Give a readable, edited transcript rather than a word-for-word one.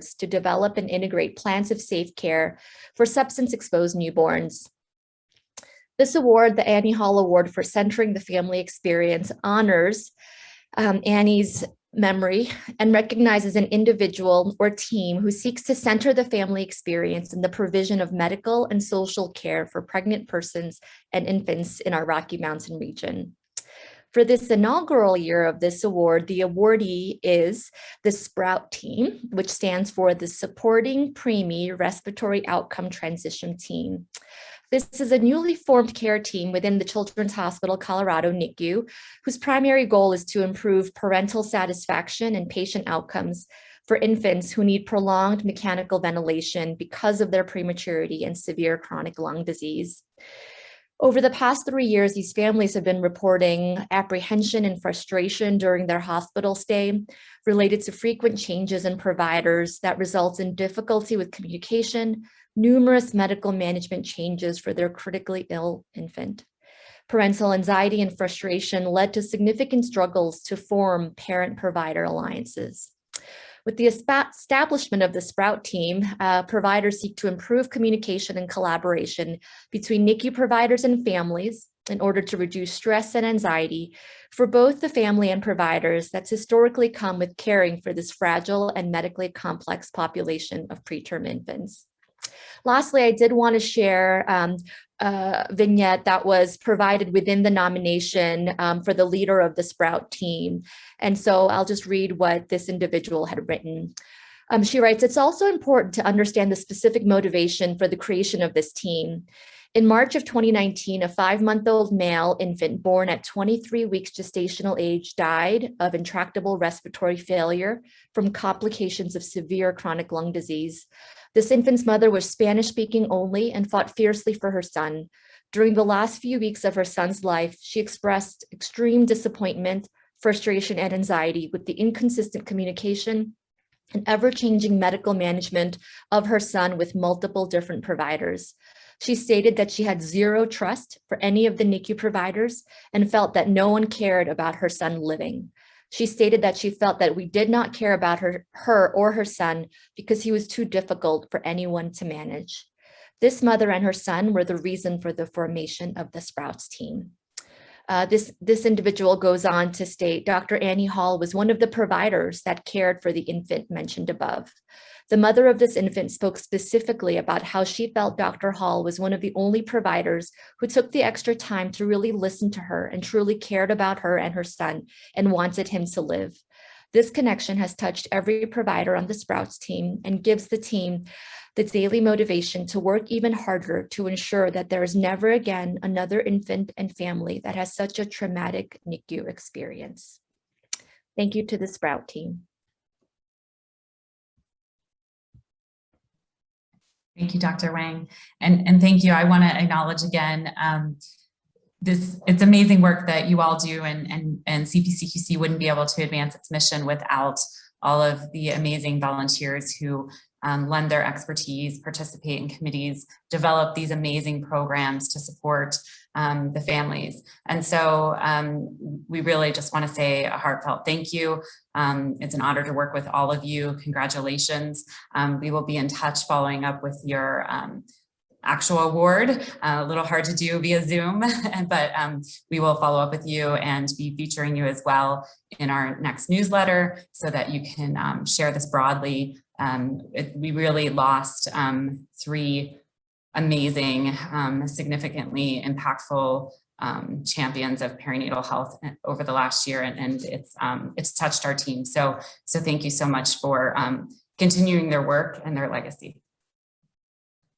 to develop and integrate plans of safe care for substance-exposed newborns. This award, the Annie Hall Award for Centering the Family Experience, honors Annie's memory and recognizes an individual or team who seeks to center the family experience in the provision of medical and social care for pregnant persons and infants in our Rocky Mountain region. For this inaugural year of this award, the awardee is the SPROUT team, which stands for the Supporting Preemie Respiratory Outcome Transition Team. This is a newly formed care team within the Children's Hospital Colorado NICU, whose primary goal is to improve parental satisfaction and patient outcomes for infants who need prolonged mechanical ventilation because of their prematurity and severe chronic lung disease. Over the past 3 years, these families have been reporting apprehension and frustration during their hospital stay related to frequent changes in providers that results in difficulty with communication, numerous medical management changes for their critically ill infant. Parental anxiety and frustration led to significant struggles to form parent-provider alliances. With the establishment of the SPROUT team, providers seek to improve communication and collaboration between NICU providers and families in order to reduce stress and anxiety for both the family and providers that's historically come with caring for this fragile and medically complex population of preterm infants. Lastly, I did want to share a vignette that was provided within the nomination for the leader of the SPROUT team. And so I'll just read what this individual had written. She writes, "It's also important to understand the specific motivation for the creation of this team. In March of 2019, a 5-month-old male infant born at 23 weeks gestational age died of intractable respiratory failure from complications of severe chronic lung disease. This infant's mother was Spanish-speaking only and fought fiercely for her son. During the last few weeks of her son's life, she expressed extreme disappointment, frustration, and anxiety with the inconsistent communication and ever-changing medical management of her son with multiple different providers. She stated that she had zero trust for any of the NICU providers and felt that no one cared about her son living. She stated that she felt that we did not care about her or her son because he was too difficult for anyone to manage. This mother and her son were the reason for the formation of the SPROUTS team." This individual goes on to state, "Dr. Annie Hall was one of the providers that cared for the infant mentioned above. The mother of this infant spoke specifically about how she felt Dr. Hall was one of the only providers who took the extra time to really listen to her and truly cared about her and her son and wanted him to live. This connection has touched every provider on the SPROUTS team and gives the team the daily motivation to work even harder to ensure that there is never again another infant and family that has such a traumatic NICU experience." Thank you to the SPROUT team. Thank you, Dr. Wang. And thank you. I want to acknowledge again, it's amazing work that you all do, and CPCQC wouldn't be able to advance its mission without all of the amazing volunteers who lend their expertise, participate in committees, develop these amazing programs to support the families. And so we really just want to say a heartfelt thank you. It's an honor to work with all of you. Congratulations. We will be in touch following up with your actual award. A little hard to do via Zoom, but we will follow up with you and be featuring you as well in our next newsletter so that you can share this broadly. We really lost 3 amazing, significantly impactful champions of perinatal health over the last year, and it's touched our team. So thank you so much for continuing their work and their legacy.